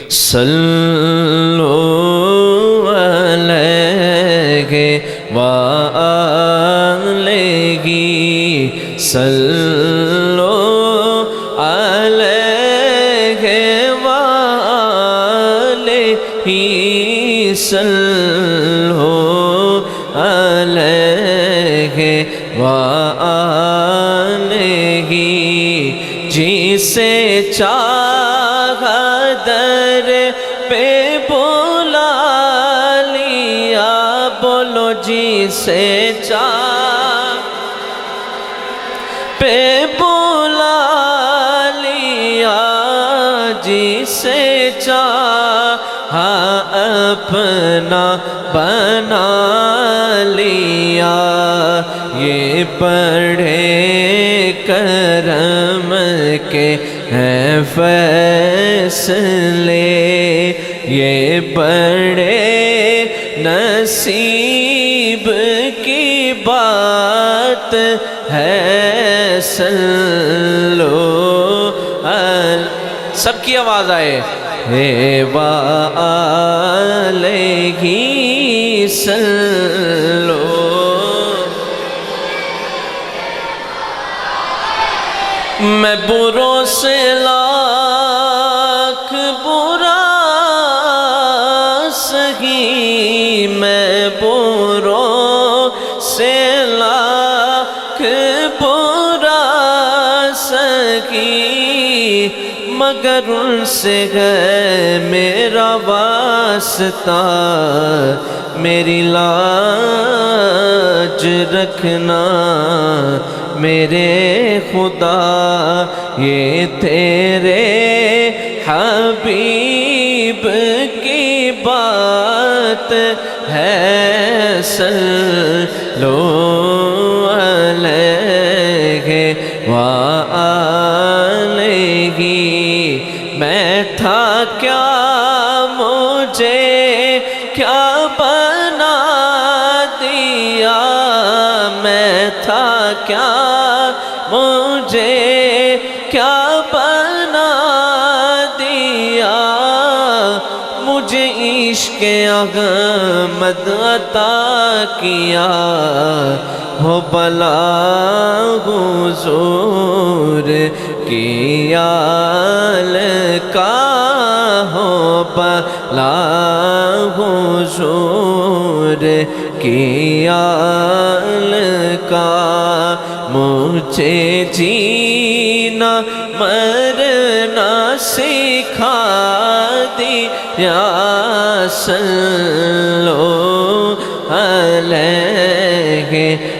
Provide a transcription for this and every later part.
صلو علیہ وآلہ صلو علیہ وآلہ صلو علیہ وآلہ جسے چاہا در پہ بلا لیا بولو جسے چاہا پہ بلا لیا جسے چاہا اپنا بنا لیا یہ بڑے کرم کے ہیں فیصلے یہ بڑے نصیب کی بات ہے صلو سب کی آواز آئے وآلہ صلو میں بروں سے لاکھ برا سہی میں بروں سے لاکھ برا سہی مگر ان سے ہے میرا واسطہ میری لاج رکھنا میرے خدا یہ تیرے حبیب کی بات ہے صلو علیہ وآلہ میں تھا کیا مجھے کیا بنا دیا میں تھا کیا مجھے کیا بنا دیا مجھے عشق احمد عطا کیا ہو بلا حضور کی آل کا ہو بلا حضور کی آل کا مجھے جینا مرنا سکھا دیا صلو علیہ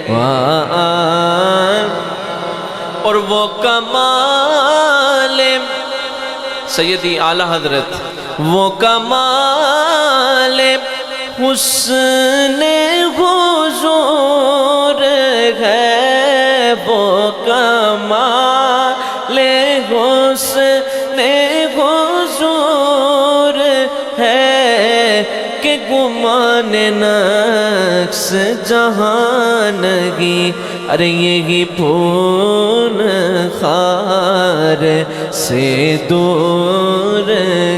وآلہ اور وہ کمال سیدی اعلیٰ حضرت وہ کمال حسن حضور ہے وہ کمال حسن حضور ہے کہ گمان نقص جہانگی ارے یہی پون خار سے دور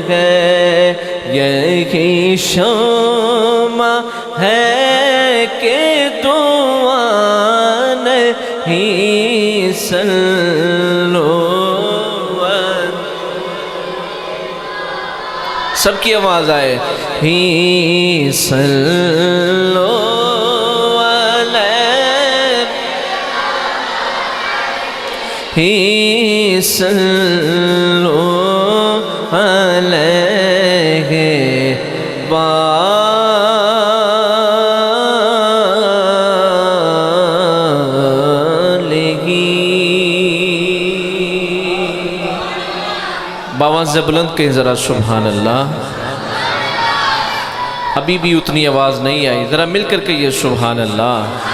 ہے یہی شمع ہے کہ دعا نہیں صلو سب کی آواز آئے ہی صلو ہی صلو علیہ وآلہ باواز سے بلند کہیں ذرا سبحان اللہ ابھی بھی اتنی آواز نہیں آئی ذرا مل کر کہیے سبحان اللہ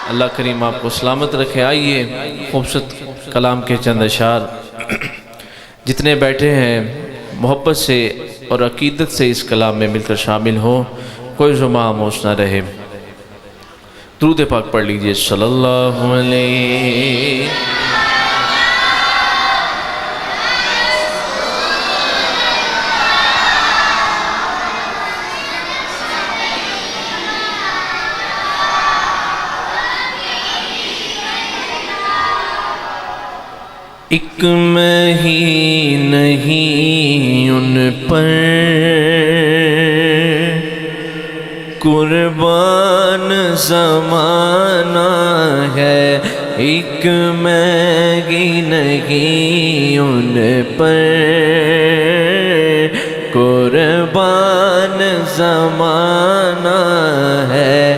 اللہ کریم آپ کو سلامت رکھے آئیے خوبصورت کلام کے چند اشعار جتنے بیٹھے ہیں محبت سے اور عقیدت سے اس کلام میں مل کر شامل ہوں کوئی زما خاموش نہ رہے درود پاک پڑھ لیجئے صلی اللہ علیہ ایک میں ہی نہیں ان پر قربان زمانہ ہے، ایک میں ہی نہیں ان پر قربان زمانہ ہے۔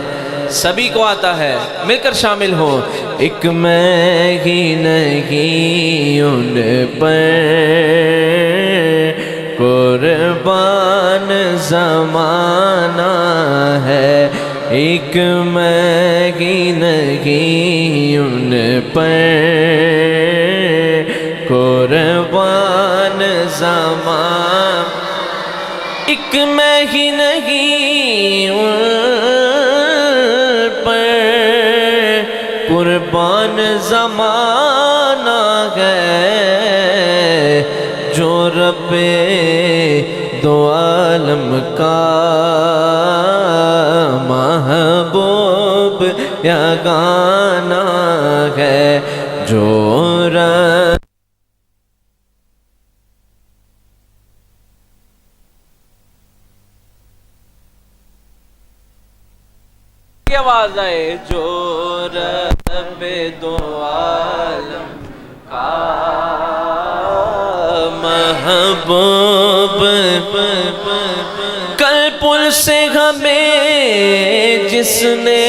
سبھی کو آتا ہے، مل کر شامل ہو۔ ایک میں ہی نہیں ان پر قربان زمانہ ہے، ایک میں ہی نہیں ان پر قربان زمانہ، ایک میں ہی نہیں ان پر قربان زمانہ ہے، جو رب دو عالم کا محبوب یگانہ ہے، جو رب کی آواز آئے، جو رب دو عالم کا محبوب، کل پل سے ہمیں جس نے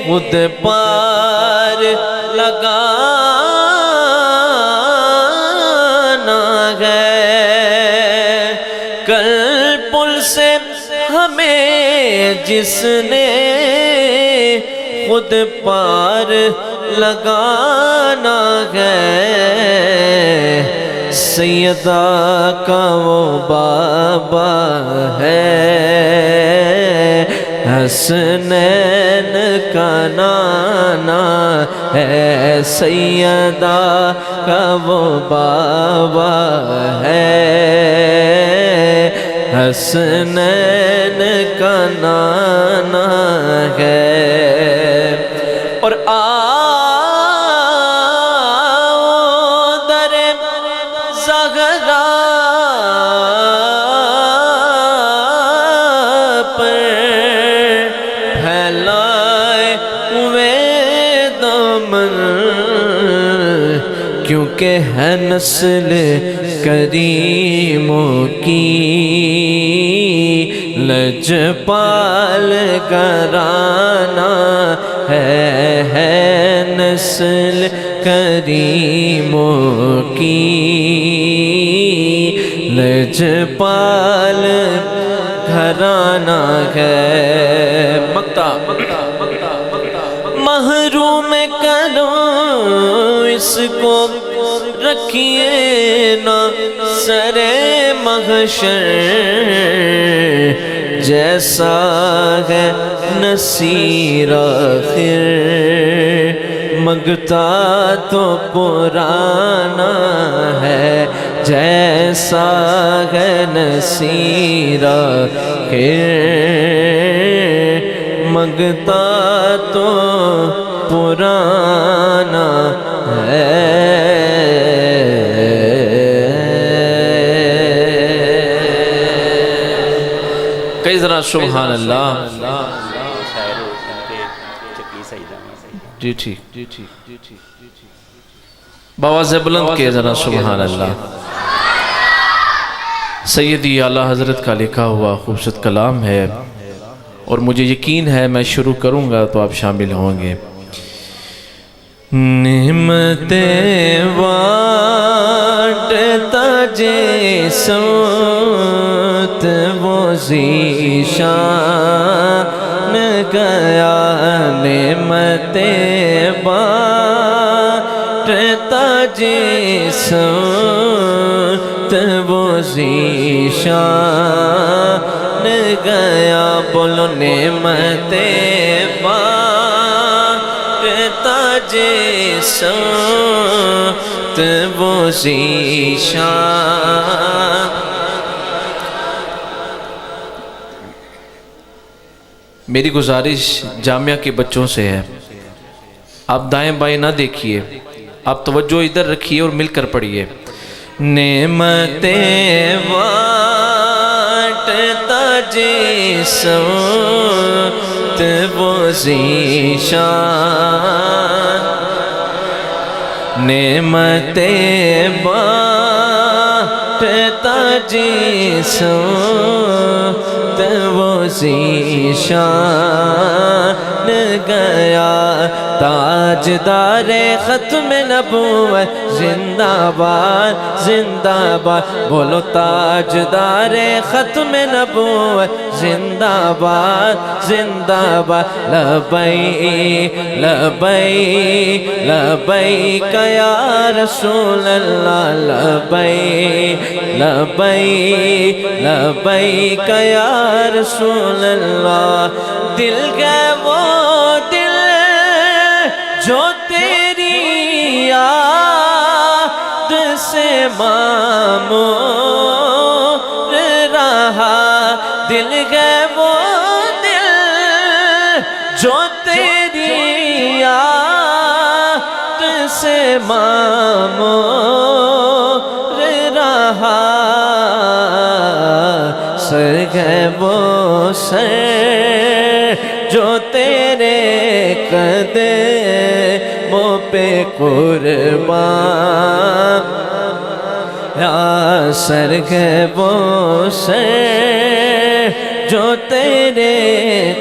خود پار لگانا ہے، کل پل سے ہمیں جس نے خود پار لگانا ہے، سیدہ کا وہ بابا ہے، حسنین کا نانا ہے، سیدہ کا وہ بابا ہے، حسنین کا نانا ہے۔ اور در زہرا پر پھیلائے ہوئے دامن، کیونکہ ہے نسل کریموں کی لجپال گھرانہ ہے، نسل کریموں کی لجپال گھرانہ ہے۔ مقطع محروم کرو اس کو، رکھیے نہ سر محشر، جیسا ہے نصیر آخر منگتا تو پرانا ہے، جیسا ہے نصیر آخر منگتا تو پرانا ہے۔ کئی ذرا سبحان اللہ۔ جی ٹھیک، بآواز بلند کے ذرا سبحان اللہ۔ سیدی اعلیٰ حضرت کا لکھا ہوا خوبصورت کلام ہے، اور مجھے یقین ہے میں شروع کروں گا تو آپ شامل ہوں گے۔ نعمتیں بانٹتا جیسا وہ ذیشان گیا، نعمتیں بانٹتا جیسا وہ ذیشان گیا، بولو نعمتیں بانٹتا جیسا وہ ذیشان۔ میری گزارش جامعہ کے بچوں سے ہے، آپ دائیں بائیں نہ دیکھیے، آپ توجہ ادھر رکھیے اور مل کر پڑھیے۔ نعمتیں بانٹتا جسمت وہ ذیشان، نعمتیں بانٹتا جسمت وہ ذیشان گیا، تاجدار ختم نبوت زندہ باد زندہ باد، بولو تاجدار ختم نبوت زندہ باد زندہ باد، لبیک لبیک لبیک یا رسول اللہ، لبیک لبیک لبیک یا رسول اللہ۔ دل گئے وہ دل جو تیری یاد سے معمور رہا، دل گئے وہ دل جو تیری یاد سے معمور رہا، سر گئے وہ سر جو تیرے قدموں پہ قربان، یا سر گئے وہ سر جو تیرے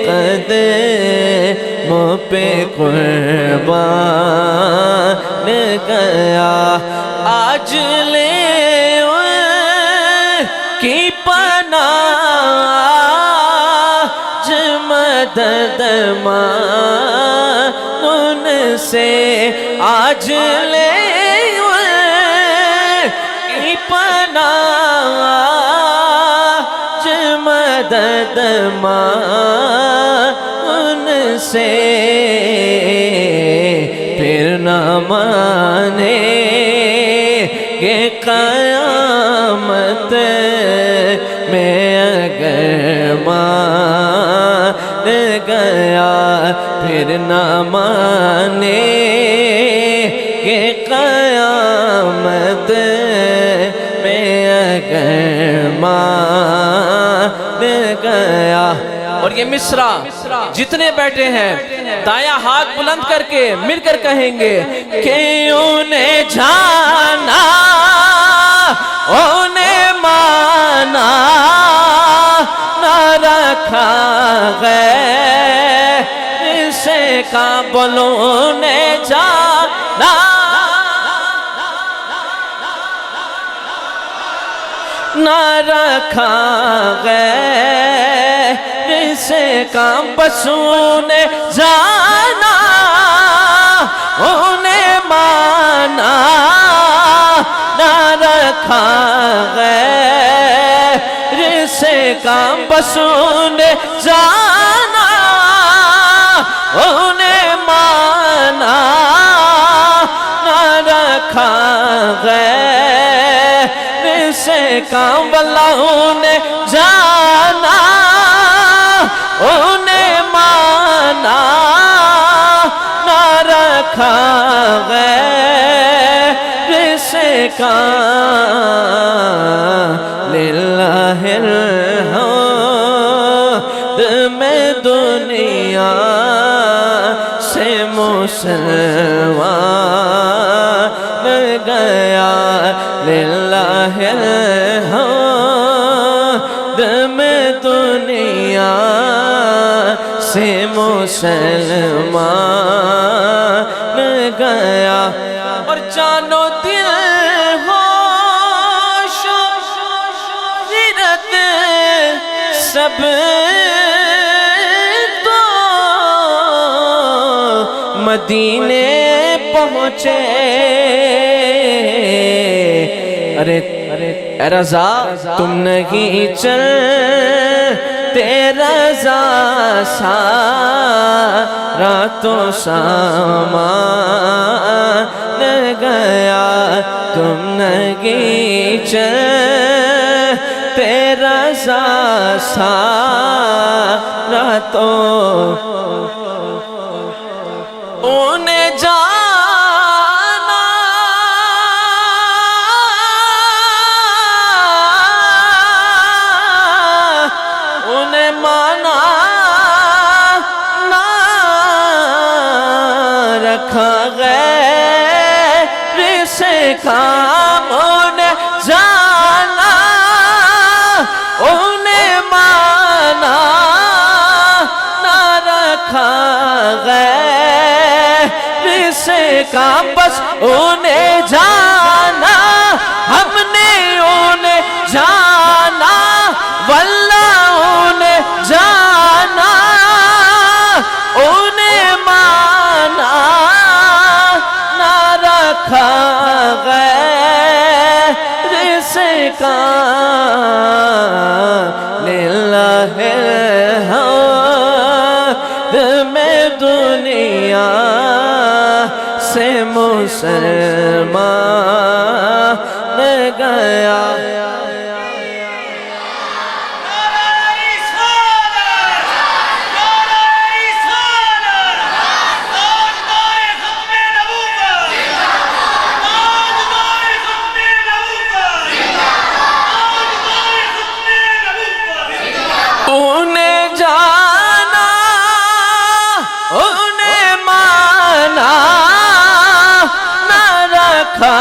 قدموں پہ قربان گیا، آج لے کی پناہ مدد ان سے، آج لے کی پناہ مدد ان سے، پھر نہ مانے کہ قیامت میں اگر مان گیا، پھر نہ مانے کہ قیامت میں اگر مان گیا۔ اور یہ مصرع جتنے بیٹھے ہیں دایاں ہاتھ بلند کر کے مل کر کہیں گے کہ انہیں جانا انہیں مانا نہ رکھا غیر سے کا، بولو انہیں جانا نہ رکھا غیر سے کا، بس انہیں جانا انہیں مانا نہ رکھا غیر سے کام، بس انہیں جانا انہیں مانا نہ رکھا غیر سے کام، واللہ انہیں جانا انہیں مانا نہ رکھا غیر سے کام، للہ الحمد میں دنیا سے مسلمان گیا، للہ الحمد میں دنیا سے مسلمان گیا، اور جانو دل ہوش غیرت سب تو مدینے پہنچے، ارے اے رضا تم نہیں چلتے رضا سارا تو سامان گیا، تم نہیں چلتے رضا سارا تو انہیں کام انہیں جانا انہیں مانا نہ رکھا غیر سے کام بس انہیں جانا ہم نے انہیں جانا واللہ انہیں جانا انہیں مانا نہ رکھا غیر سے کام للہ الحمد میں دنیا سے مسلمان گیا انہیں جانا انہیں مانا نہ رکھا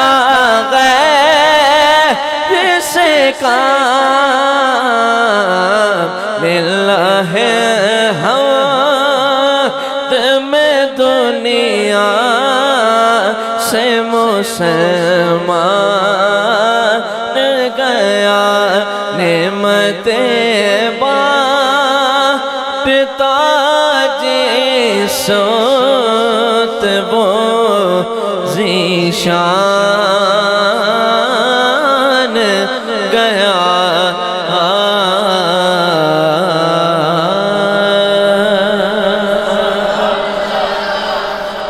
غیر سے کام للہ الحمد میں دنیا سے مسلمان گیا نعمتیں بانٹتا جس وقت وہ ذیشان گیا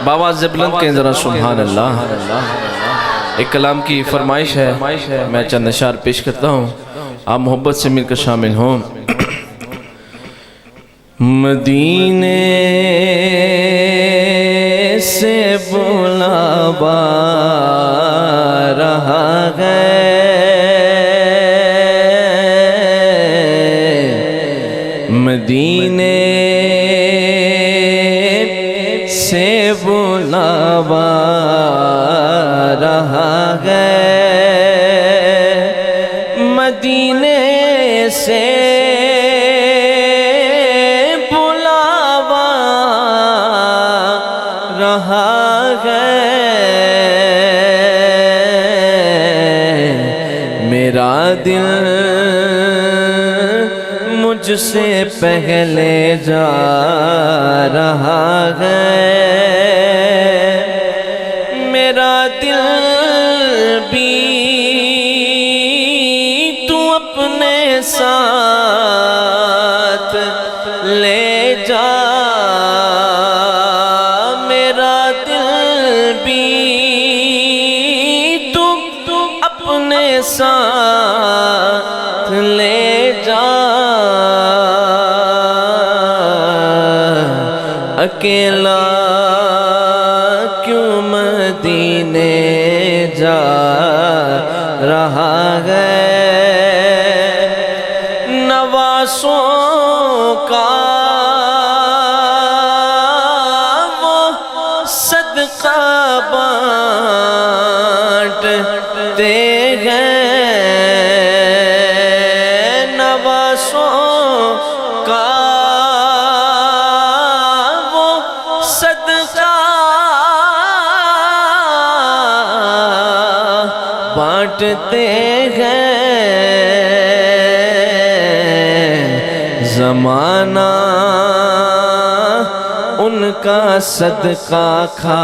بابا زبلند کہیں ذرا سبحان اللہ ایک کلام کی فرمائش ہے میں چند اشعار پیش کرتا ہوں آپ محبت سے مل کر شامل ہوں مدینے سے بلاوا رہا ہے مدینے سے بلاوا رہا ہے مدینے سے بلاوا رہا ہے میرا دل مجھ سے پہلے جا رہا ہے میرا دل بھی تو اپنے ساتھ لے جا میرا دل بھی تو اپنے ساتھ لے جا اکیلا کیوں مدینے جا رہا ہے نواسوں کا وہ صدقہ بانٹتے ہیں نواسوں کا بانٹتے ہیں زمانہ ان کا صدقہ کھا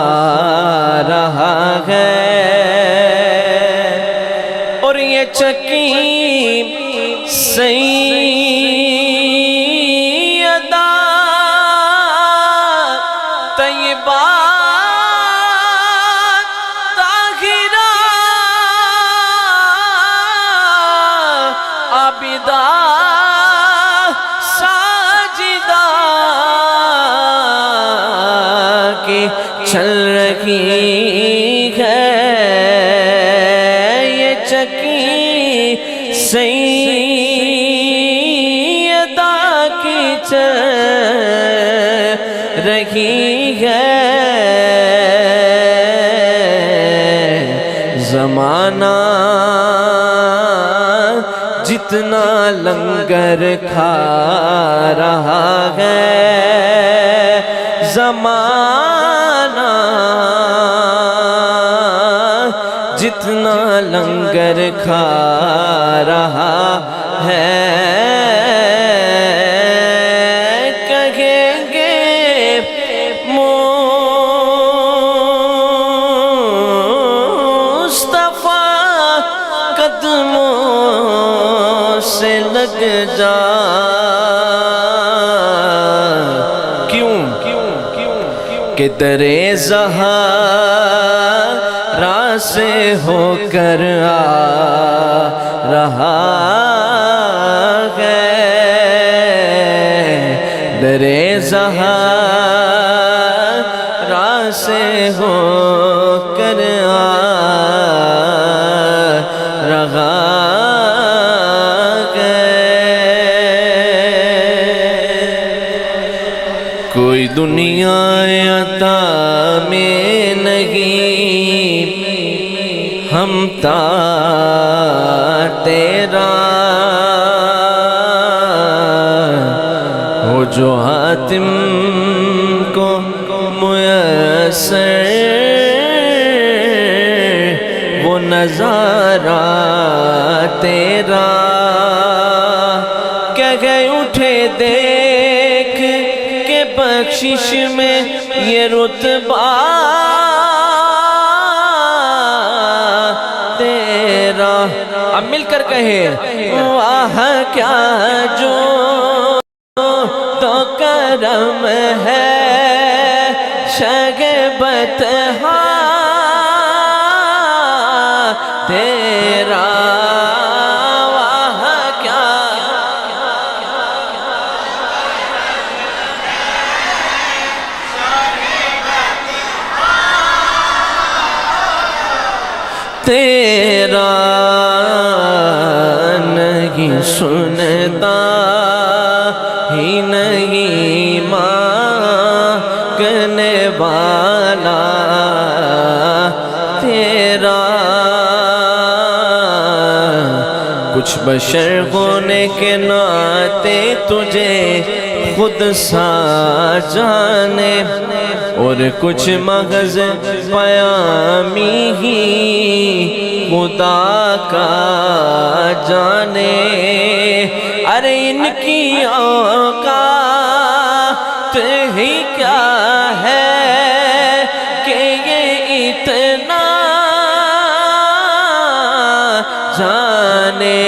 رہا ہے اور یہ چکی سیدہ طیبہ عابدہ ساجدہ کی چل رہی ہے یہ چکی سیدہ کی چل رہی ہے زمانہ جتنا لنگر کھا رہا ہے، زمانہ جتنا لنگر کھا رہا ہے، کہیں گے مصطفیٰ قدموں سے لگ جا، کیوں کہ درِ زہرا سے ہو کر آ رہا ہے، درِ زہرا سے ہو کر آ رہا کوئی دنیا عطا میں نہیں، ہم تا تیرا ہو جو حاتم کو میسر وہ نظارہ تیرا، کہ گئے اٹھے دیکھ کہ بخشش میں یہ رتبہ تیرا۔ اب مل کر کہے واہ کیا جو تو کرم ہے شگبت تیرا، واہ کیا تیرا نہیں سنتا ہی نہیں مانگنے والا تیرا، کچھ بشر ہونے کے ناطے تجھے خود سا جانے، اور کچھ محض پیامی ہی خدا کا جانے، ارے ان کی اوقات ہی کیا ہے کہ یہ اتنا جانے،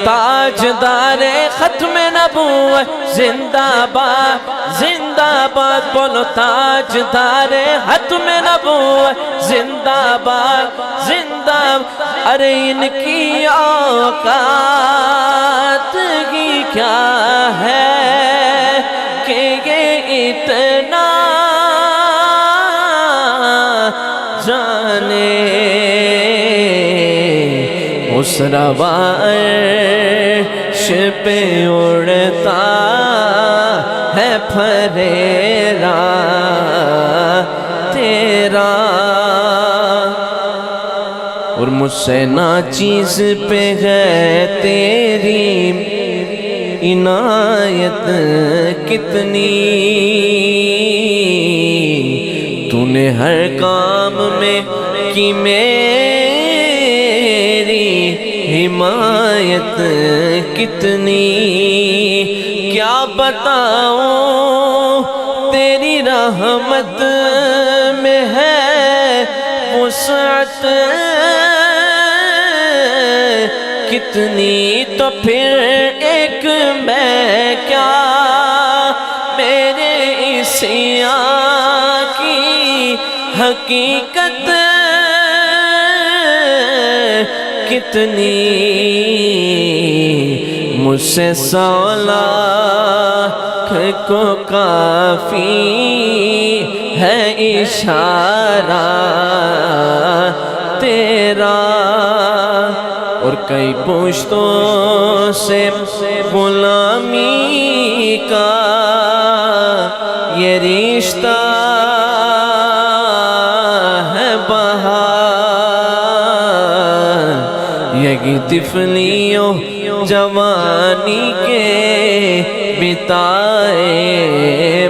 تاجدار ختم نبوت زندہ باد زندہ باد، بولو تاجدار ختم نبوت زندہ باد زندہ باد، ارے ان کی اوقات ہی کیا ہے کہ یہ اتنا جانے، اس روا عرش پہ اڑتا ہے پھریرا تیرا، اور مجھ سے ناچیز پہ ہے تیری عنایت کتنی، تو نے ہر کام میں کی میری حمایت کتنی، کیا بتاؤں تیری رحمت میں ہے وسعت کتنی، تو پھر ایک میں کیا میرے عصیاں کی حقیقت کتنی، مجھ سے 100 لاکھ کو کافی ہے اشارہ تیرا، اور کئی پشتوں سے غلامی کا یہ رشتہ ہے بہار زندگی طفلیوں جوانی کے بتائے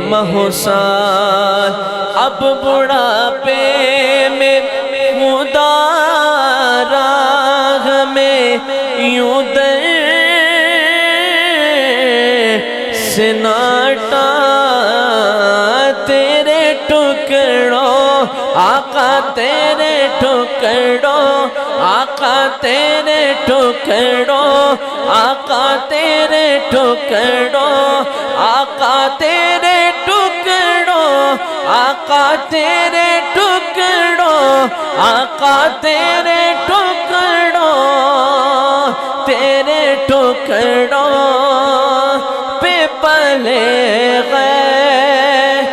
مہسال، اب بڑھاپے میں خدا راہ میں یوں در سناٹا، تیرے ٹکڑوں آقا تیرے ٹکڑوں، آقا تیرے ٹکڑوں، آقا تیرے ٹکڑوں، آقا تیرے ٹکڑوں، آقا تیرے ٹکڑوں، آقا تیرے ٹکڑوں، تیرے ٹکڑوں پہ پلے غیر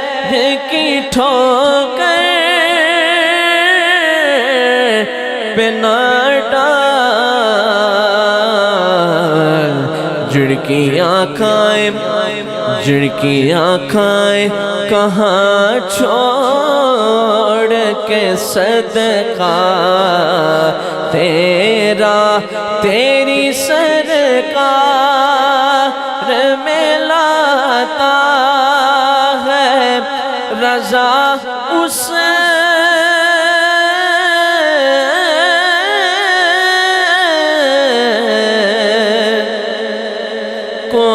کی ٹھوکر پہ نہ ڈال، جھڑکیاں کھائیں جھڑکیاں کھائیں کہاں چھوڑ کے صدقہ تیرا، تیری سرکار میں لاتا ہے رضا اس کو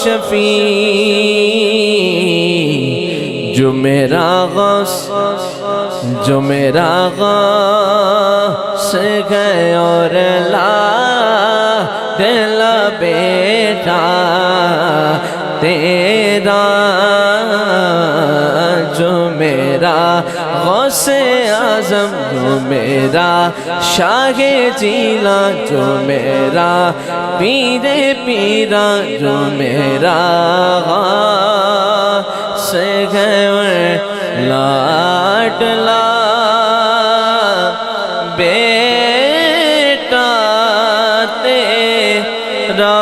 شفیع، جو میرا غوث جو میرا غوث ہے اور لا دل بیٹا تیرا، جو میرا غوث اعظم، جو میرا شاہ جیلا، جو میرا پیر پیرا، جو میرا غوث ہے لاڈلا بیٹا تیرا،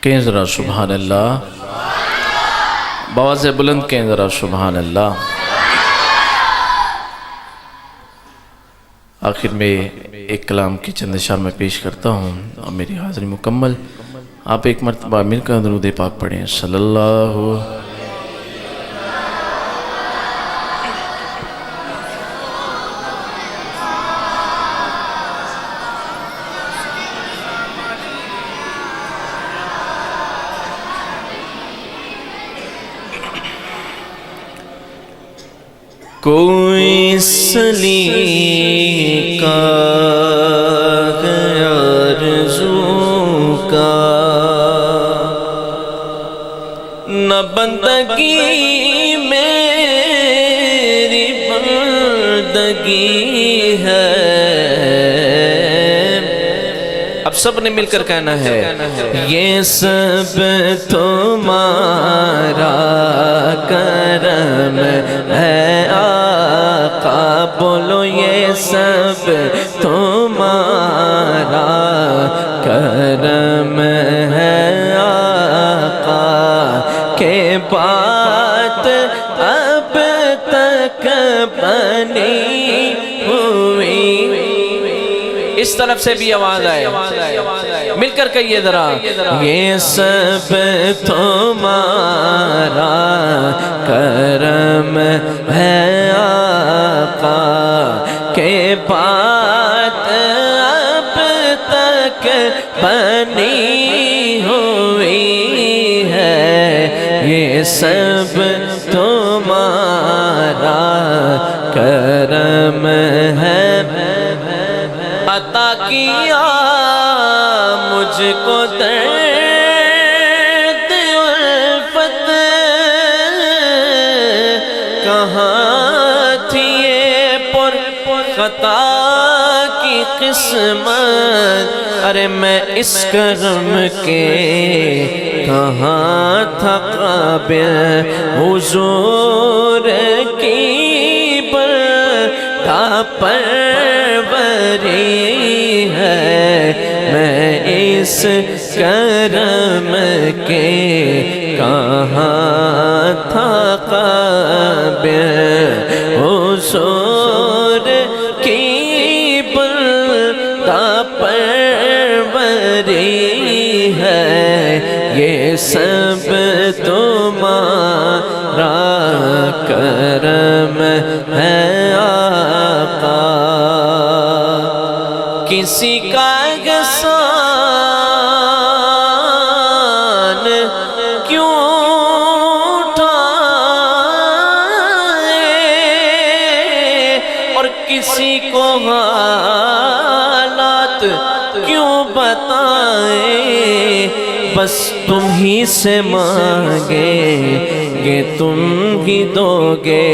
کہیں ذرا سبحان اللہ، بآواز بلند کہیں ذرا سبحان اللہ۔ آخر میں ایک کلام کی چند اشعار میں پیش کرتا ہوں اور میری حاضری مکمل۔ آپ ایک مرتبہ مل کر درود پاک پڑھیں، صلی اللہ کوئی سلیقہ آرزو کا نہ بندگی میری بندگی ہے، اب سب نے مل کر کہنا ہے، یہ سب تمہارا کرم ہے آقا، بولو یہ سب تمہارا کرم ہے آقا، کہ بات اب تک بنی ہوئی۔ اس طرف سے بھی آواز آئے، مل کر کہیے ذرا، یہ سب تمہارا کرم ہے آقا، کہ بات اب تک بنی ہوئی ہے، یہ سب تمہارا کرم ہے، عطا کیا مجھ کو درد الفت، کہاں تھی یہ پر خطا کی قسمت، ارے میں اس کرم کے کہاں تھا قابل، حضور کی بڑا پروری ہے، میں اس کرم کے کہاں تھا قابل، حضور کی بڑا پروری ہے، یہ سب تمہارا کرم ہے آقا۔ کسی کا احسان کیوں اٹھائے، اور کسی کو حالات کیوں بتائے، بس تم ہی سے مانگیں گے تم ہی دو گے،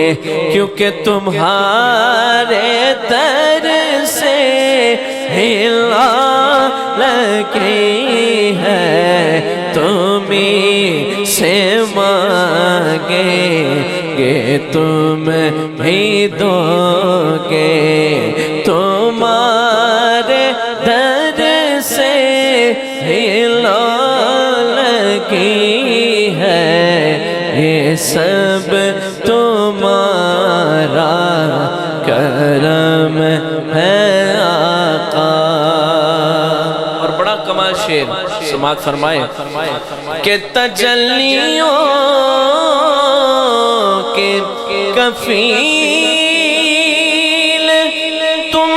کیونکہ تمہارے در سے ہلا لگی ہے، تمہیں سے مانگیں گے تم ہی دو گے، تمہارے در سے ہلا لگی ہے، یہ سب تمہارا کرم ہے آقا۔ اور بڑا کمال شعر سماعت فرمائے کہ تجلیوں کے کفیل تم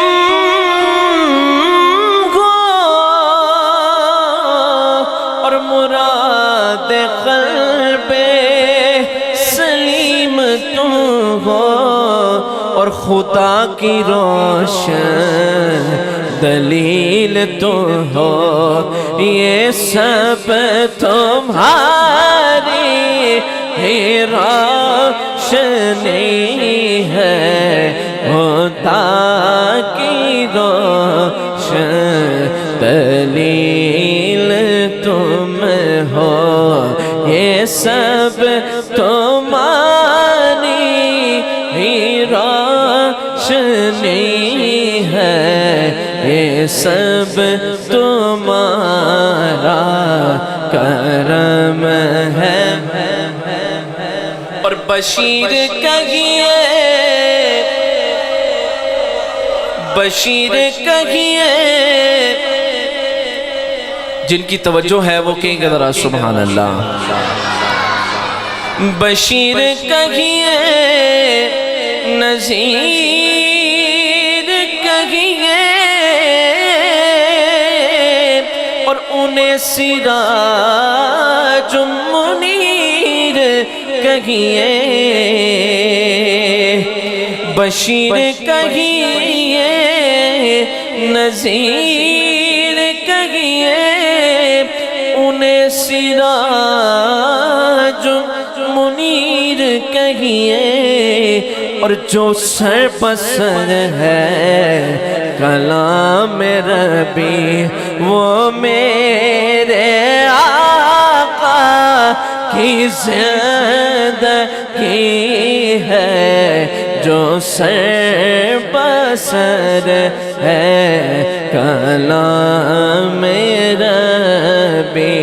ہو، اور مراد قلب سلیم تم ہو، اور خدا کی روشن دلیل تم ہو، یہ سب تمہاری ہی روشنی ہے، خدا کی روشن دلیل تم ہو، یہ سب تمہاری ہی روشنی ہے، یہ سب تمہارا کرم ہے۔ اور بشیر کہیے، بشیر کہیے، جن کی توجہ ہے وہ کہیں گے ذرا سبحان اللہ۔ بشیر کہیے، نذیر کہیے، اور انہیں سراج منیر کہیے، بشیر کہیے، نذیر کہیے، انہیں سراج منیر کہیے، اور جو سر بسر ہے کلام ربی وہ میرے آقا کی زندگی ہے، جو سر بسر ہے کلام ربی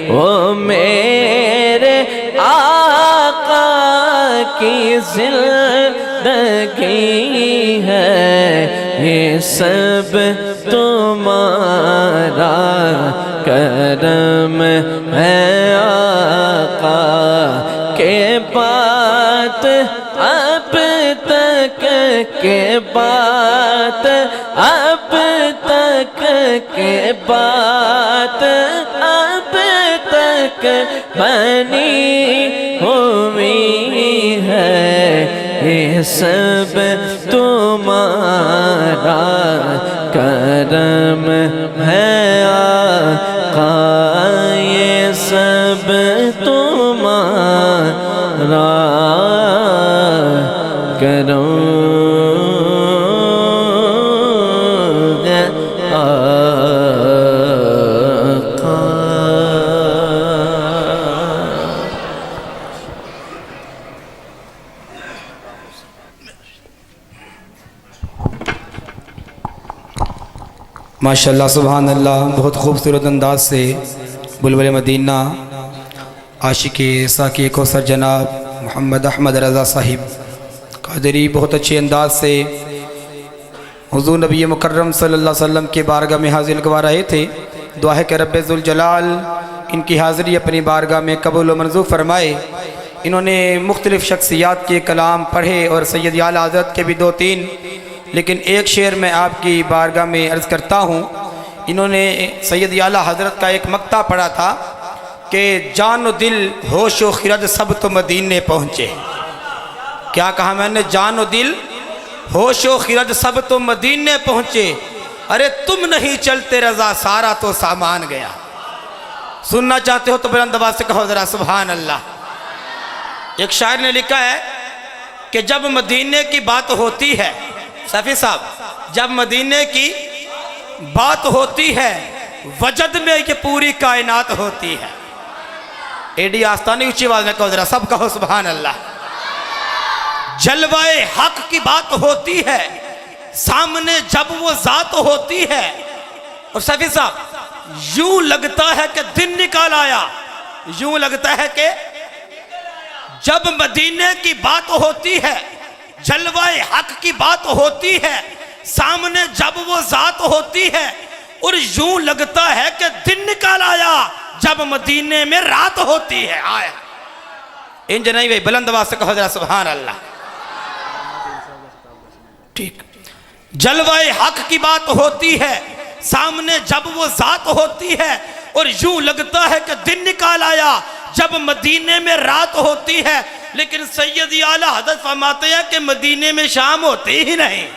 وہ میرے آقا کی زندگی ہے، یہ سب تمہارا کرم ہے آقا، کہ بات اب تک کے بات اب تک کے بات اب تک بنی ہوئی ہے، یہ سب تمہارا کرم ہے آقا، یہ سب تمہارا کرم ماشاءاللہ سبحان اللہ، بہت خوبصورت انداز سے بلبل مدینہ عاشق ساقی کوثر جناب محمد احمد رضا صاحب قادری بہت اچھے انداز سے حضور نبی مکرم صلی اللہ علیہ وسلم کے بارگاہ میں حاضر لگوا رہے تھے۔ دعا ہے کہ رب ذوالجلال ان کی حاضری اپنی بارگاہ میں قبول و منظور فرمائے۔ انہوں نے مختلف شخصیات کے کلام پڑھے اور سید اعلیٰ حضرت کے بھی 2-3، لیکن ایک شعر میں آپ کی بارگاہ میں عرض کرتا ہوں۔ انہوں نے سید اعلیٰ حضرت کا ایک مقطع پڑھا تھا کہ جان و دل ہوش و خرد سب تو مدینے پہنچے۔ کیا کہا میں نے؟ جان و دل ہوش و خرد سب تو مدینے پہنچے، ارے تم نہیں چلتے رضا سارا تو سامان گیا۔ سننا چاہتے ہو تو بلند آواز سے کہو ذرا سبحان اللہ۔ ایک شاعر نے لکھا ہے کہ جب مدینے کی بات ہوتی ہے، صفی صاحب، جب مدینے کی بات ہوتی ہے وجد میں یہ پوری کائنات ہوتی ہے۔ ایڈی آستانی اونچی آواز میں کہو ذرا سب کہو سبحان اللہ۔ جلوہ حق کی بات ہوتی ہے سامنے جب وہ ذات ہوتی ہے، اور صفی صاحب یوں لگتا ہے کہ دن نکال آیا، یوں لگتا ہے کہ جب مدینے کی بات ہوتی ہے، جلوہ حق کی بات ہوتی ہے سامنے جب وہ ذات ہوتی ہے، اور یوں لگتا ہے کہ دن نکال آیا جب مدینے میں رات ہوتی ہے۔ آیا انج نہیں بھائی، بلند آواز سے کہو ذرا سبحان اللہ۔ ٹھیک، جلوہ حق کی بات ہوتی ہے سامنے جب وہ ذات ہوتی ہے، اور یوں لگتا ہے کہ دن نکال آیا جب مدینے میں رات ہوتی ہے، لیکن سید اعلیٰ حضرت فرماتے ہیں کہ مدینے میں شام ہوتی ہی نہیں۔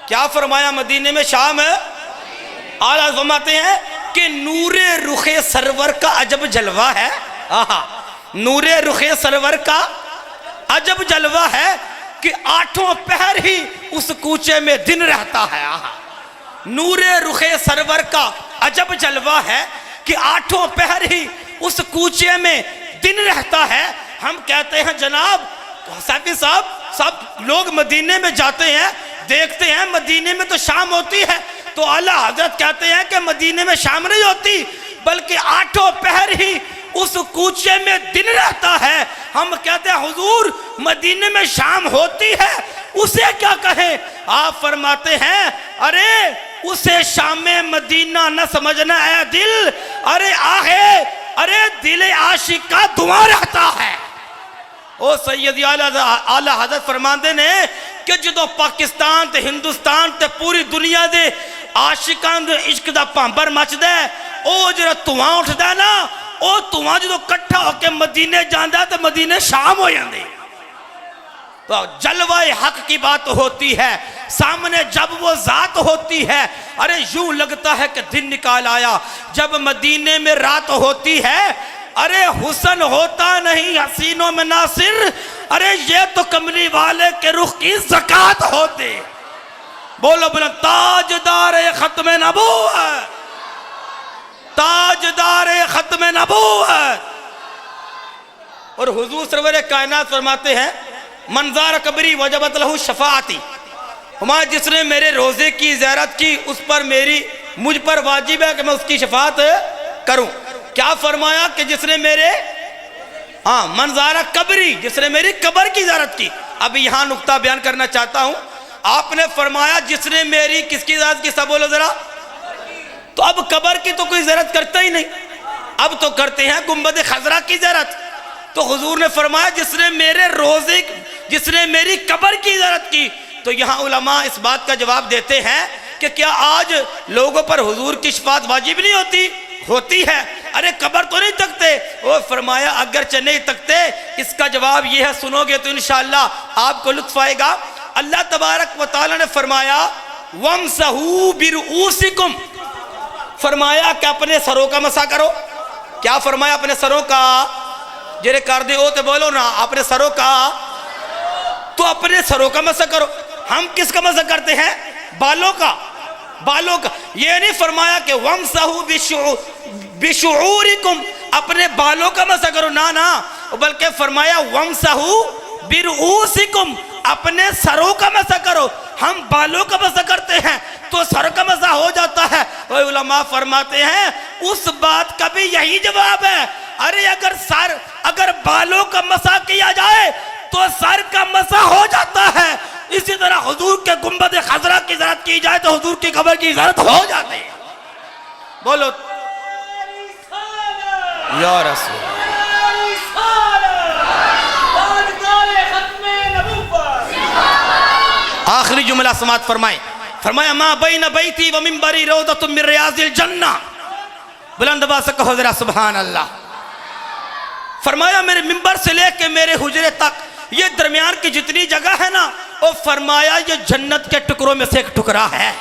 کیا فرمایا؟ مدینے میں شام ہے۔ اعلیٰ فرماتے ہیں کہ نور رخ سرور کا عجب جلوہ ہے، نور رخ سرور کا عجب جلوہ ہے کہ 8 پہر ہی اس کوچے میں دن رہتا ہے۔ نور رخ سرور کا عجب جلوہ ہے کہ 8 پہر ہی اس کوچے میں دن رہتا ہے۔ ہم کہتے ہیں جناب صاحب سب لوگ مدینے میں جاتے ہیں، دیکھتے ہیں مدینے میں تو شام ہوتی ہے، تو اعلیٰ حضرت کہتے ہیں کہ مدینے میں شام نہیں ہوتی بلکہ 8 پہر ہی اس کوچے میں دن رہتا ہے۔ ہم کہتے ہیں حضور مدینے میں شام ہوتی ہے، اسے کیا کہیں؟ آپ فرماتے ہیں ارے اسے شام مدینہ نہ سمجھنا اے دل، ارے آہے ارے دل عاشق کا دعا رہتا ہے۔ او سید اعلیٰ حضرت فرماندے نے کہ جدو پاکستان تے ہندوستان تے پوری دنیا دے عاشقان دے عشق دا پامبر مچ دے، او جڑا تواں اٹھ دے نا، او تواں جدو کٹھا ہو کے مدینے جاندہ تے مدینے شام ہو جاندے۔ تو جلوہ حق کی بات ہوتی ہے سامنے جب وہ ذات ہوتی ہے، ارے یوں لگتا ہے کہ دن نکال آیا جب مدینے میں رات ہوتی ہے۔ ارے حسن ہوتا نہیں حسینوں میں ناصر، ارے یہ تو کملی والے کے رخ کی زکاة ہوتے۔ بولو بولو تاجدار ختم نبوت، تاجدار ختم نبوت۔ اور حضور سرور کائنات فرماتے ہیں منظار قبری وجبت لہو شفاعتی، ہمارا جس نے میرے روزے کی زیارت کی اس پر مجھ پر واجب ہے کہ میں اس کی شفاعت کروں۔ کیا فرمایا کہ جس نے میرے منظارہ قبری، جس نے میری قبر کی زیارت کی۔ اب یہاں نقطہ بیان کرنا چاہتا ہوں، آپ نے فرمایا جس نے میری کس کی زیارت کی، سب بولو ذرا۔ تو اب قبر کی تو کوئی زیارت کرتا ہی نہیں، اب تو کرتے ہیں گنبد خضرا کی زیارت۔ تو حضور نے فرمایا جس نے میرے روزے، جس نے میری قبر کی زیارت کی۔ تو یہاں علماء اس بات کا جواب دیتے ہیں کہ کیا آج لوگوں پر حضور کی شفاعت واجب نہیں ہوتی؟ ہوتی ہے۔ ارے قبر تو نہیں تکتے؟ وہ فرمایا اگرچہ نہیں تکتے، اس کا جواب یہ ہے، سنو گے تو انشاءاللہ آپ کو لطف آئے گا۔ اللہ تبارک و تعالی نے فرمایا وَامْسَحُوا بِرُؤُوسِكُمْ، فرمایا کہ اپنے سروں کا مسح کرو۔ کیا فرمایا؟ اپنے سروں کا، جرے کر دے تے بولو نا، اپنے سروں کا، تو اپنے سروں کا مسح کرو۔ ہم کس کا مسح کرتے ہیں؟ بالوں کا، بالوں کا۔ یہ نہیں فرمایا کہ وَامْسَحُوا بِشُعُورِكُمْ، اپنے بالوں کا مسح کرو، نا، بلکہ فرمایا وَامْسَحُوا بِرُؤُوسِكُمْ، اپنے سروں کا مسح کرو۔ ہم بالوں کا مسح کرتے ہیں تو سر کا مسح ہو جاتا ہے. اور علماء فرماتے ہیں اس بات کا بھی یہی جواب ہے. ارے اگر بالوں کا مسح کیا جائے تو سر کا مسح ہو جاتا ہے. اسی طرح حضور کے گنبد خضرا کی زیارت کی جائے تو حضور کی قبر کی زیارت ہو جاتی ہے. بولو یا رسول. آخری جملہ سماعت فرمائے. فرمایا ما بین بیتی و منبری روضۃ من ریاض الجنہ. بلند آواز سے کہو ذرا سبحان اللہ. فرمایا میرے منبر سے لے کے میرے حجرے تک یہ درمیان کی جتنی جگہ ہے نا، اور فرمایا یہ جنت کے ٹکڑوں میں سے ایک ٹکڑا ہے.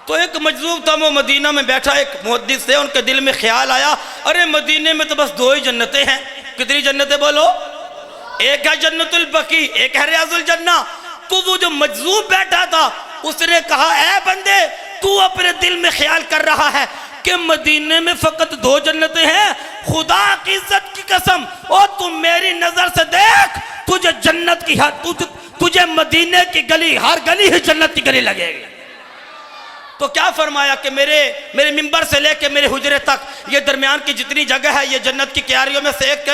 تو ایک مجذوب تھا، وہ مدینہ میں بیٹھا، ایک محدث تھے، ان کے دل میں خیال آیا ارے مدینے میں تو بس 2 ہی جنتیں ہیں. کتنی جنتیں بولو؟ ایک ہے جنت البقیع، ایک ہے ریاض الجنہ. تو وہ جو مجذوب بیٹھا تھا اس نے کہا اے بندے تو اپنے دل میں خیال کر رہا ہے کہ مدینے میں فقط 2 جنتیں ہیں، خدا کی عزت کی قسم اور تم میری نظر سے دیکھ، تجھے جنت کی تجھے مدینے کی گلی، ہر گلی ہی جنت کی گلی لگے گی. تو کیا فرمایا کہ میرے منبر سے لے کے میرے حجرے تک یہ درمیان کی جتنی جگہ ہے یہ جنت کی کیاریوں میں سے ایک.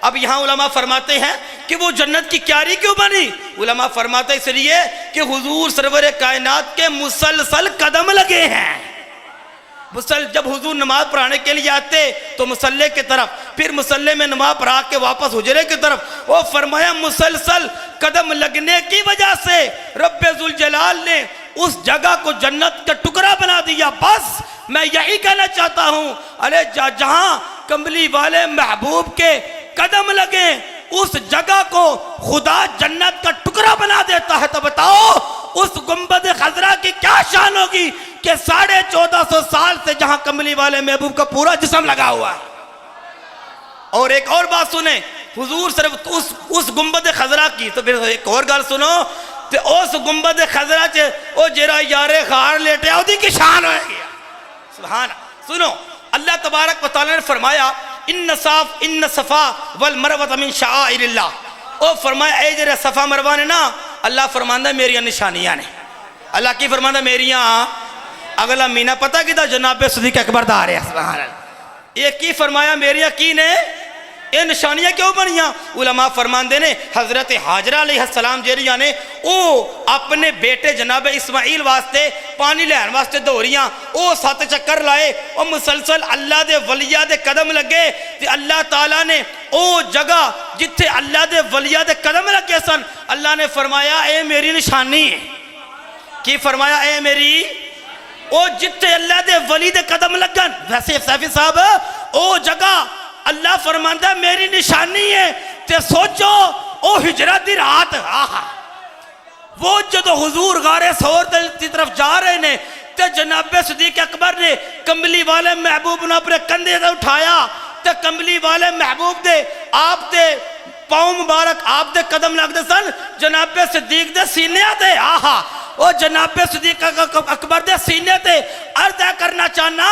اب یہاں علماء فرماتے ہیں کہ وہ جنت کی کیاری کیوں بنی؟ علماء فرماتے ہیں اس لیے کہ حضور سرور کائنات کے مسلسل قدم لگے ہیں. جب حضور نماز پڑھانے کے لیے آتے تو مصلی کی طرف، پھر مصلی میں نماز پڑھا کے واپس حجرے کی طرف، وہ فرمایا مسلسل قدم لگنے کی وجہ سے رب ذوالجلال نے اس جگہ کو جنت کا ٹکڑا بنا دیا. بس میں یہی کہنا چاہتا ہوں ارے جہاں کملی والے محبوب کے قدم لگیں اس جگہ کو خدا جنت کا ٹکڑا بنا دیتا ہے. تو بتاؤ اس گنبد خضرا کی کیا شان ہوگی کہ 1450 سال سے جہاں کملی والے محبوب کا پورا جسم لگا ہوا ہے. اور ایک اور بات سنیں، حضور صرف اس گنبد خضرا کی، تو پھر ایک اور گل سنو، تو اس گنبد خضرا چ او جرا یارے خار لیٹے او دی کی شان ہوئے گیا. سبحان. سنو اللہ تبارک و تعالی نے فرمایا ان صفا والمروہ من شعائر اللہ. او فرمایا اے جرے صفا مروہ نے نا، اللہ فرماندہ ہے میری نشانیاں نے. اللہ کی فرماندہ میریاں. اگلا مینہ پتہ کیتا جناب صدیق اکبر دا رہے ہیں. سبحان اللہ. یہ کی فرمایا میریاں کی نے یہ نشانیاں کیوں بنیاں؟ علماء فرماندے نے حضرت حاجرہ علیہ السلام جیریاں نے او اپنے بیٹے جناب اسماعیل واسطے پانی لہن واسطے دوریاں او 7 چکر لائے او مسلسل اللہ دے ولیہ دے قدم لگے. تے اللہ تعالیٰ نے او جگہ جتھے اللہ دے ولیہ دے قدم لگے سن، اللہ نے فرمایا اے میری نشانی ہے. کی فرمایا اے میری او جتھے اللہ دے ولی دے قدم لگن. ویسے سیفی صاحب او جگہ اللہ فرماندہ ہے میری نشانی ہے. تے سوچو او ہجرت دی رات، وہ جدو حضور غار ثور کی طرف جا رہے نے تے جناب صدیق اکبر نے کملی والے محبوب نے اپنے کندھے سے اٹھایا تے کملی والے محبوب دے آپ دے پاؤں مبارک آپ دے قدم لگ دے سن جناب صدیق دے سینے دے. او جناب صدیق اکبر دے سینے تے عرض کرنا چاہنا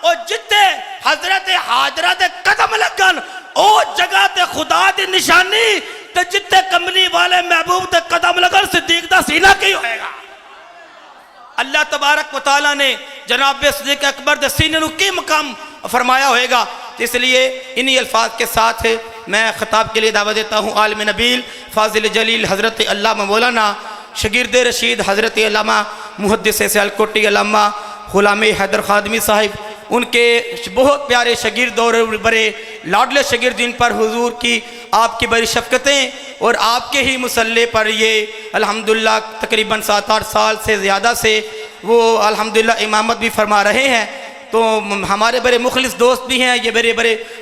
او جتے حضرت حاجرہ دے قدم لگن او جگہ تے خدا دی نشانی تے جتے کملی والے محبوب دے قدم لگن صدیق دا سینہ کی ہوئے گا. اللہ تبارک و تعالیٰ نے جناب صدیق اکبر دے سینے نو کی مقام فرمایا ہوئے گا. اس لیے انہی الفاظ کے ساتھ میں خطاب کے لیے دعوت دیتا ہوں عالم نبیل فاضل جلیل حضرت علامہ مولانا شگرد رشید حضرت علامہ محدث سیالکوٹی علامہ غلام حیدر خادمی صاحب، ان کے بہت پیارے شگرد اور بڑے لاڈلے شگرد جن پر حضور کی آپ کی بڑی شفقتیں اور آپ کے ہی مصلی پر یہ الحمدللہ تقریباً 7-8 سال سے زیادہ سے وہ الحمدللہ امامت بھی فرما رہے ہیں. تو ہمارے بڑے مخلص دوست بھی ہیں، یہ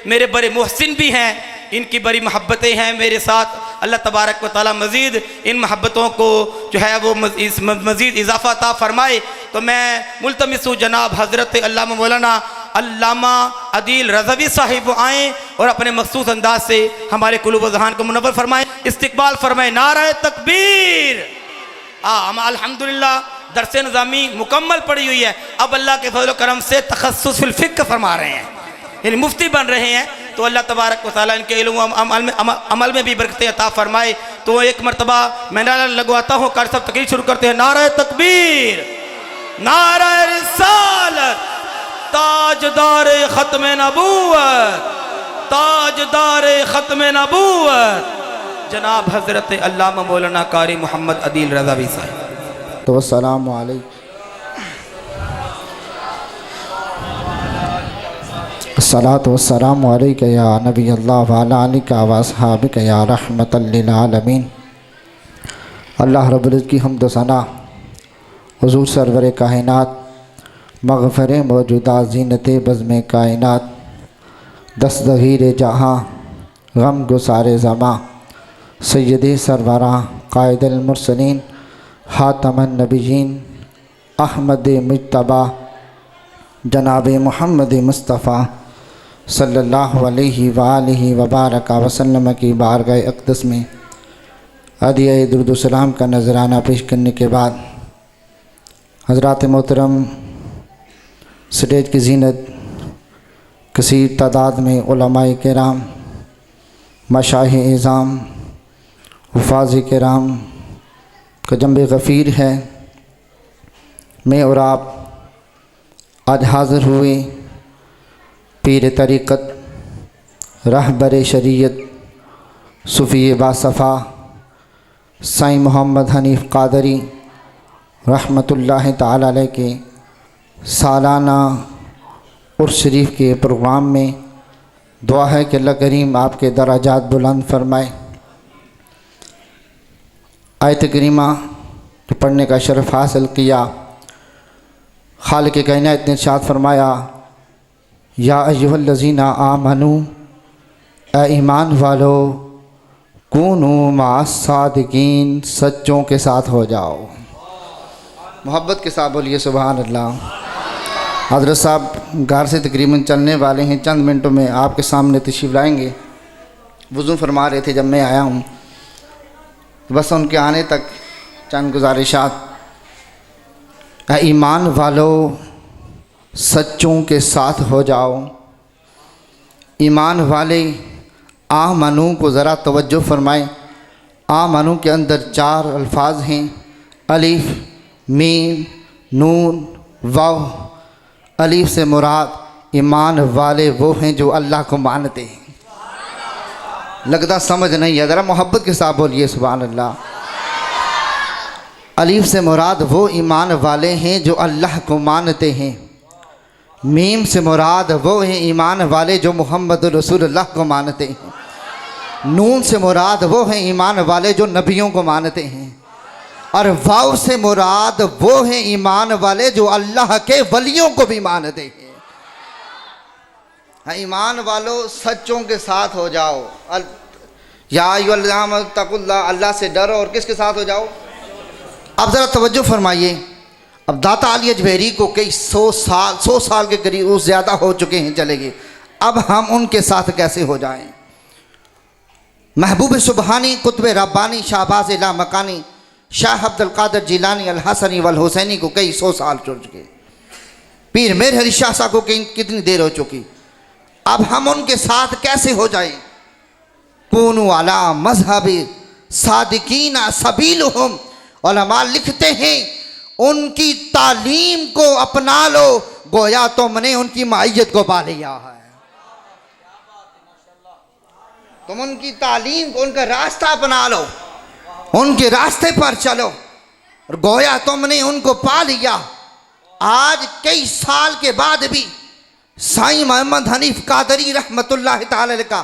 میرے بڑے محسن بھی ہیں، ان کی بڑی محبتیں ہیں میرے ساتھ. اللہ تبارک و تعالیٰ مزید ان محبتوں کو جو ہے وہ مزید اضافہ عطا فرمائے. تو میں ملتمس ہوں جناب حضرت علامہ مولانا علامہ عدیل رضوی صاحب آئیں اور اپنے مخصوص انداز سے ہمارے قلوب و ذہان کو منور فرمائیں، استقبال فرمائیں. نعرہ تکبیر. ہم الحمدللہ درس نظامی مکمل پڑھی ہوئی ہے. اب اللہ کے فضل و کرم سے تخصص فی الفقہ فرما رہے ہیں، یعنی مفتی بن رہے ہیں. تو اللہ تبارک و تعالیٰ ان کے علم و عمل میں بھی برکتیں عطا فرمائے۔ تو ایک مرتبہ میں نعرہ لگواتا ہوں، کر سب تقریر شروع کرتے ہیں۔ نعرہ تکبیر، نعرہ رسالت، تاجدار ختم نبوت، تاجدار ختم نبوت جناب حضرت علامہ مولانا قاری محمد عدیل رضوی صاحب۔ تو السلام علیکم، الصلاۃ والسلام علیک یا نبی اللہ وعلی آلک و اصحابک یا رحمۃ للعالمین۔ اللہ رب العزت کی حمد و ثنا حضور سرور کائنات، مغفر موجودات، زینت بزم کائنات، دستگیر جہاں، غم گسار زماں، سید سروراں، قائد المرسلین، خاتم النبیین، احمد مجتبیٰ، جناب محمد مصطفیٰ صلی اللہ علیہ وآلہ وبارک وسلم کی بارگاہ اقدس میں ہدیہ درود و سلام کا نذرانہ پیش کرنے کے بعد حضرات محترم، سٹیج کی زینت، کثیر تعداد میں علماء کرام، مشائخ اعظام، حفاظ کرام کا جنب غفیر ہے۔ میں اور آپ آج حاضر ہوئے پیر طریقت، رہبر شریعت، صوفی باصفا سائیں محمد حنیف قادری رحمۃ اللہ تعالی علیہ کے سالانہ عرس شریف کے پروگرام میں۔ دعا ہے کہ اللہ کریم آپ کے درجات بلند فرمائے۔ آیت کریمہ جو پڑھنے کا شرف حاصل کیا، خالق کائنات نے ارشاد فرمایا، یا ایھا الذین آمنوا، اے ایمان والو، کونوا مع الصادقین، سچوں کے ساتھ ہو جاؤ۔ محبت کے ساتھ بولیے سبحان اللہ۔ حضرت صاحب گھر سے تقریباً چلنے والے ہیں، چند منٹوں میں آپ کے سامنے تشریف لائیں گے۔ وضو فرما رہے تھے جب میں آیا ہوں، بس ان کے آنے تک چند گزارشات۔ اے ایمان والو، سچوں کے ساتھ ہو جاؤ۔ ایمان والے آمنو کو ذرا توجہ فرمائیں۔ آمنو کے اندر 4 الفاظ ہیں، الف، میم، نون، واو۔ الف سے مراد ایمان والے وہ ہیں جو اللہ کو مانتے ہیں۔ لگتا سمجھ نہیں ہے، ذرا محبت کے ساتھ بولیے سبحان اللہ۔ الف سے مراد وہ ایمان والے ہیں جو اللہ کو مانتے ہیں۔ میم سے مراد وہ ہیں ایمان والے جو محمد رسول اللہ کو مانتے ہیں۔ نون سے مراد وہ ہیں ایمان والے جو نبیوں کو مانتے ہیں۔ اور واو سے مراد وہ ہیں ایمان والے جو اللہ کے ولیوں کو بھی مانتے ہیں۔ ایمان والو، سچوں کے ساتھ ہو جاؤ۔ یا ایھا الذین آمنوا اتقوا اللہ، اللہ سے ڈرو، اور کس کے ساتھ ہو جاؤ؟ اب ذرا توجہ فرمائیے۔ اب داتا علی اجمیری کو کئی 100 سال کے قریب اس زیادہ ہو چکے ہیں چلے گئے، اب ہم ان کے ساتھ کیسے ہو جائیں؟ محبوب سبحانی، قطب ربانی، شہباز لامکانی، شاہ عبد القادر جیلانی الحسنی والحسینی کو کئی 100 سال چل چکے، پیر میر علی شاہ صاحب کو کتنی دیر ہو چکی، اب ہم ان کے ساتھ کیسے ہو جائیں؟ کونوا علی مذہب صادقین سبیلہم، علماء لکھتے ہیں ان کی تعلیم کو اپنا لو، گویا تم نے ان کی معیت کو پا لیا ہے۔ تم ان کی تعلیم کو، ان کا راستہ اپنا لو، ان کے راستے پر چلو، اور گویا تم نے ان کو پا لیا۔ آج کئی سال کے بعد بھی سائیں محمد حنیف قادری رحمۃ اللہ تعالی علیہ کا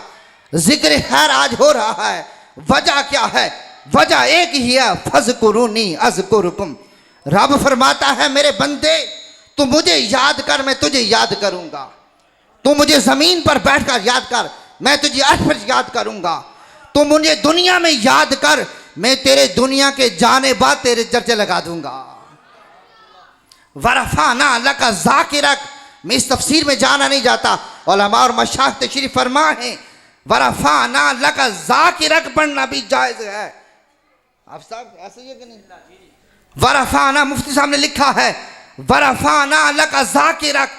ذکر خیر آج ہو رہا ہے۔ وجہ کیا ہے؟ وجہ ایک ہی ہے، فذکرونی اذکرکم۔ رب فرماتا ہے میرے بندے تو مجھے یاد کر، میں تجھے یاد کروں گا۔ تو مجھے زمین پر بیٹھ کر یاد کر، میں تجھے عرش پر یاد کروں گا۔ تو مجھے دنیا میں یاد کر، میں تیرے دنیا کے جانے بعد تیرے چرچے لگا دوں گا۔ ورفعنا لک ذکرک، میں اس تفسیر میں جانا نہیں جاتا، علماء اور مشائخ تشریف فرما ہیں ورفعنا لک ذکرک پڑھنا بھی جائز ہے۔ آپ صاحب ایسے ہی ہے کہ نہیں؟ ورفعنا، مفتی صاحب نے لکھا ہے ورفعنا لک ذکرک،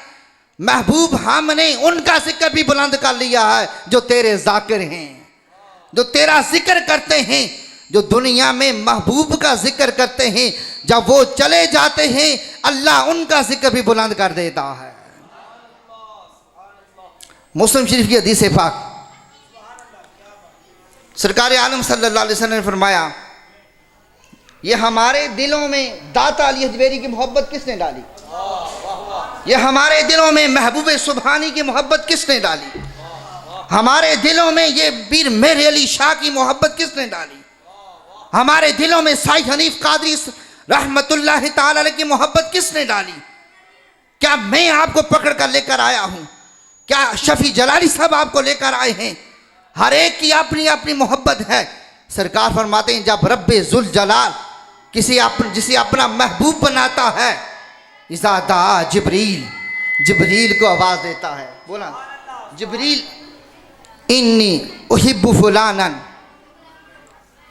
محبوب ہم نے ان کا ذکر بھی بلند کر لیا ہے جو تیرے ذاکر ہیں، جو تیرا ذکر کرتے ہیں، جو دنیا میں محبوب کا ذکر کرتے ہیں، جب وہ چلے جاتے ہیں اللہ ان کا ذکر بھی بلند کر دیتا ہے۔ مسلم شریف کی حدیث پاک، سرکار عالم صلی اللہ علیہ وسلم نے فرمایا یہ ہمارے دلوں میں داتا علی حجویری کی محبت کس نے ڈالی؟ یہ ہمارے دلوں میں محبوب سبحانی کی محبت کس نے ڈالی؟ ہمارے دلوں میں یہ پیر میر علی شاہ کی محبت کس نے ڈالی؟ ہمارے دلوں میں سائی حنیف قادری رحمت اللہ تعالی علیہ کی محبت کس نے ڈالی؟ کیا میں آپ کو پکڑ کر لے کر آیا ہوں؟ کیا شفیع جلالی صاحب آپ کو لے کر آئے ہیں؟ ہر ایک کی اپنی اپنی محبت ہے۔ سرکار فرماتے ہیں جب رب ذوالجلال جسے اپنا محبوب بناتا ہے، اذا دعا جبریل، جبریل کو آواز دیتا ہے، بولا جبریل انی احب فلانا،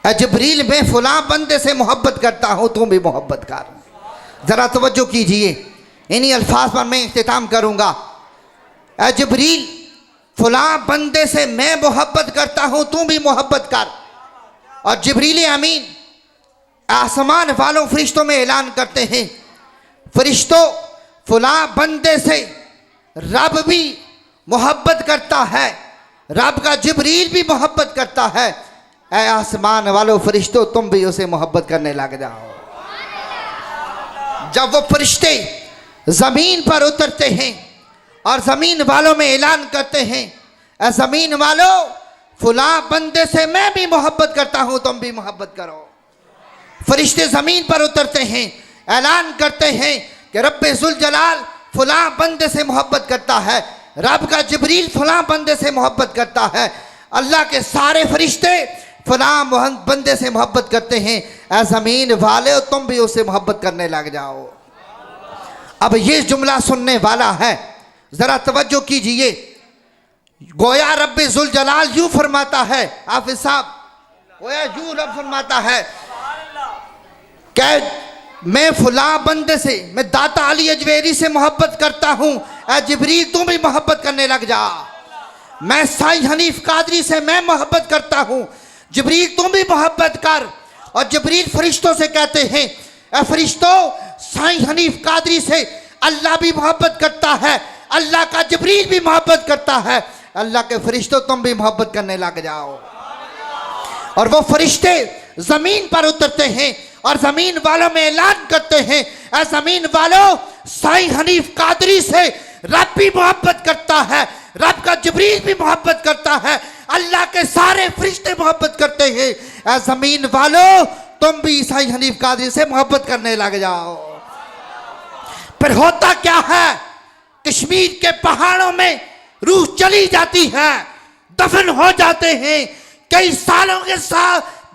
اے جبریل میں فلاں بندے سے محبت کرتا ہوں، تم بھی محبت کر۔ ذرا توجہ کیجئے، انہی الفاظ پر میں اختتام کروں گا۔ اے جبریل فلاں بندے سے میں محبت کرتا ہوں، تم بھی محبت کر۔ اور جبریل امین آسمان والوں فرشتوں میں اعلان کرتے ہیں، فرشتوں فلاں بندے سے رب بھی محبت کرتا ہے، رب کا جبریل بھی محبت کرتا ہے، اے آسمان والوں فرشتوں تم بھی اسے محبت کرنے لگ جاؤ۔ جب وہ فرشتے زمین پر اترتے ہیں اور زمین والوں میں اعلان کرتے ہیں، اے زمین والوں فلاں بندے سے میں بھی محبت کرتا ہوں، تم بھی محبت کرو۔ فرشتے زمین پر اترتے ہیں، اعلان کرتے ہیں کہ رب ذوالجلال فلاں بندے سے محبت کرتا ہے، رب کا جبریل فلاں بندے سے محبت کرتا ہے، اللہ کے سارے فرشتے فلاں بندے سے محبت کرتے ہیں، اے زمین والے تم بھی اسے محبت کرنے لگ جاؤ۔ اب یہ جملہ سننے والا ہے، ذرا توجہ کیجئے، گویا رب ذوالجلال یوں فرماتا ہے، حافظ صاحب گویا یوں رب فرماتا ہے کہ میں فلاں بندے سے، میں داتا علی حجویری سے محبت کرتا ہوں، اے جبریل تم بھی محبت کرنے لگ جا۔ میں سائی حنیف قادری سے میں محبت کرتا ہوں، جبریل تم بھی محبت کر۔ اور جبریل فرشتوں سے کہتے ہیں، اے فرشتوں سائی حنیف قادری سے اللہ بھی محبت کرتا ہے، اللہ کا جبریل بھی محبت کرتا ہے، اللہ کے فرشتوں تم بھی محبت کرنے لگ جاؤ۔ اور وہ فرشتے زمین پر اترتے ہیں اور زمین والوں میں اعلان کرتے ہیں، اے زمین والوں سائی حنیف قادری سے رب بھی محبت کرتا ہے، رب کا جبریل بھی محبت کرتا ہے، اللہ کے سارے فرشتے محبت کرتے ہیں، اے زمین والوں تم بھی سائی حنیف قادری سے محبت کرنے لگ جاؤ۔ پھر ہوتا کیا ہے؟ کشمیر کے پہاڑوں میں روح چلی جاتی ہے، دفن ہو جاتے ہیں، کئی سالوں کے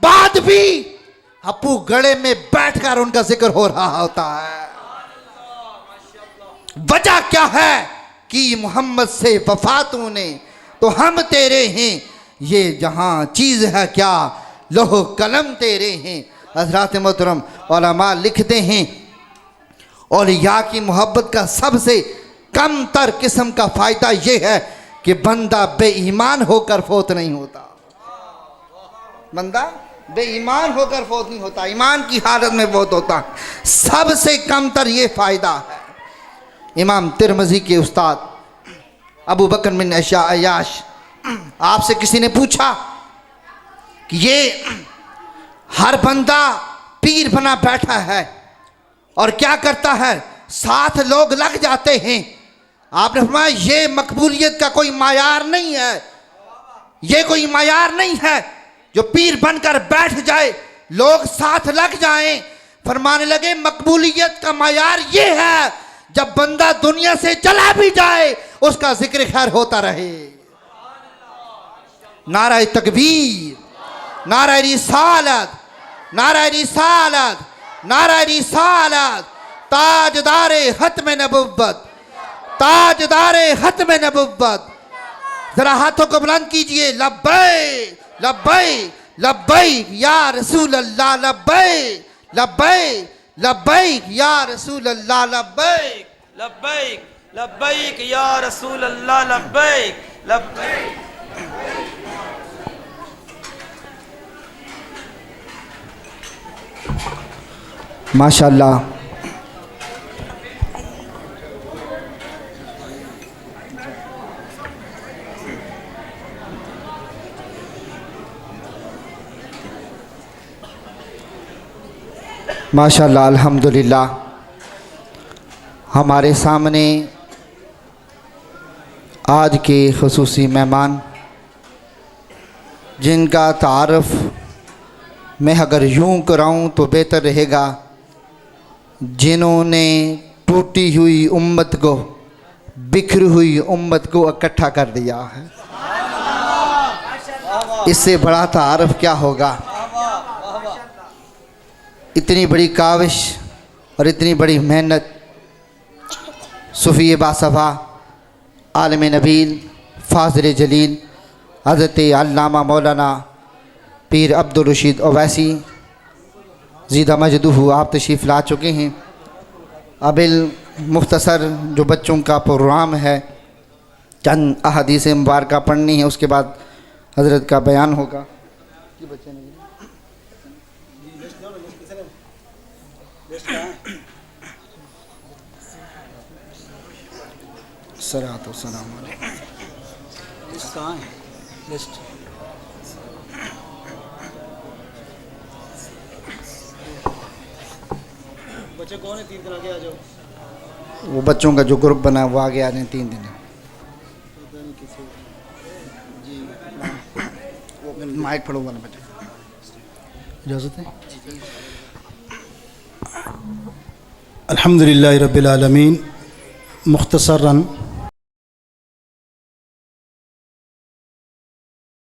بعد بھی اپو گڑے میں بیٹھ کر ان کا ذکر ہو رہا ہوتا ہے۔ وجہ کیا ہے؟ کہ محمد سے وفاتوں نے تو ہم تیرے ہیں، یہ جہاں چیز ہے کیا لوح قلم تیرے ہیں۔ حضرات محترم علماء لکھتے ہیں اولیاء کی محبت کا سب سے کم تر قسم کا فائدہ یہ ہے کہ بندہ بے ایمان ہو کر فوت نہیں ہوتا، بندہ بے ایمان ہو کر فوت نہیں ہوتا، ایمان کی حالت میں فوت ہوتا۔ سب سے کم تر یہ فائدہ ہے۔ امام ترمذی کے استاد ابو بکر بن عیاش، آپ سے کسی نے پوچھا کہ یہ ہر بندہ پیر بنا بیٹھا ہے اور کیا کرتا ہے، ساتھ لوگ لگ جاتے ہیں، آپ نے فرمایا یہ مقبولیت کا کوئی معیار نہیں ہے، یہ کوئی معیار نہیں ہے جو پیر بن کر بیٹھ جائے لوگ ساتھ لگ جائیں۔ فرمانے لگے مقبولیت کا معیار یہ ہے جب بندہ دنیا سے چلا بھی جائے اس کا ذکر خیر ہوتا رہے۔ نعرہ تکبیر، نعرہ رسالت، نعرہ رسالت، نعرہ رسالت، تاجدار ختم نبوت، تاجدار ختم نبوت۔ ذرا ہاتھوں کو بلند کیجئے، لبیک لبیک لبیک یا رسول اللہ، لبیک لبیک لبیک یا رسول اللہ، لبیک لبیک لبیک یا رسول اللہ لبیک لبیک. ماشاء اللہ. ماشاء اللہ الحمدللہ. ہمارے سامنے آج کے خصوصی مہمان جن کا تعارف میں اگر یوں کراؤں تو بہتر رہے گا، جنہوں نے ٹوٹی ہوئی امت کو، بکھری ہوئی امت کو اکٹھا کر دیا ہے. اس سے بڑا تعارف کیا ہوگا؟ اتنی بڑی کاوش اور اتنی بڑی محنت صوفی باصفا، عالم نبیل، فاضل جلیل حضرت علامہ مولانا پیر عبدالرشید اویسی زیدہ مجدہ آپ تشریف لا چکے ہیں. اب مختصر جو بچوں کا پروگرام ہے، چند احادیث مبارکہ پڑھنی ہے، اس کے بعد حضرت کا بیان ہوگا. صلاۃ و سلام علیہ. بچے کون ہیں؟ 3 دن آگے آ جاؤ. وہ بچوں کا جو گروپ بنا وہ آگے آ رہے ہیں 3 دن. مائک پڑھو والا بیٹے. اجازت ہے؟ الحمدللہ رب العالمین. مختصراً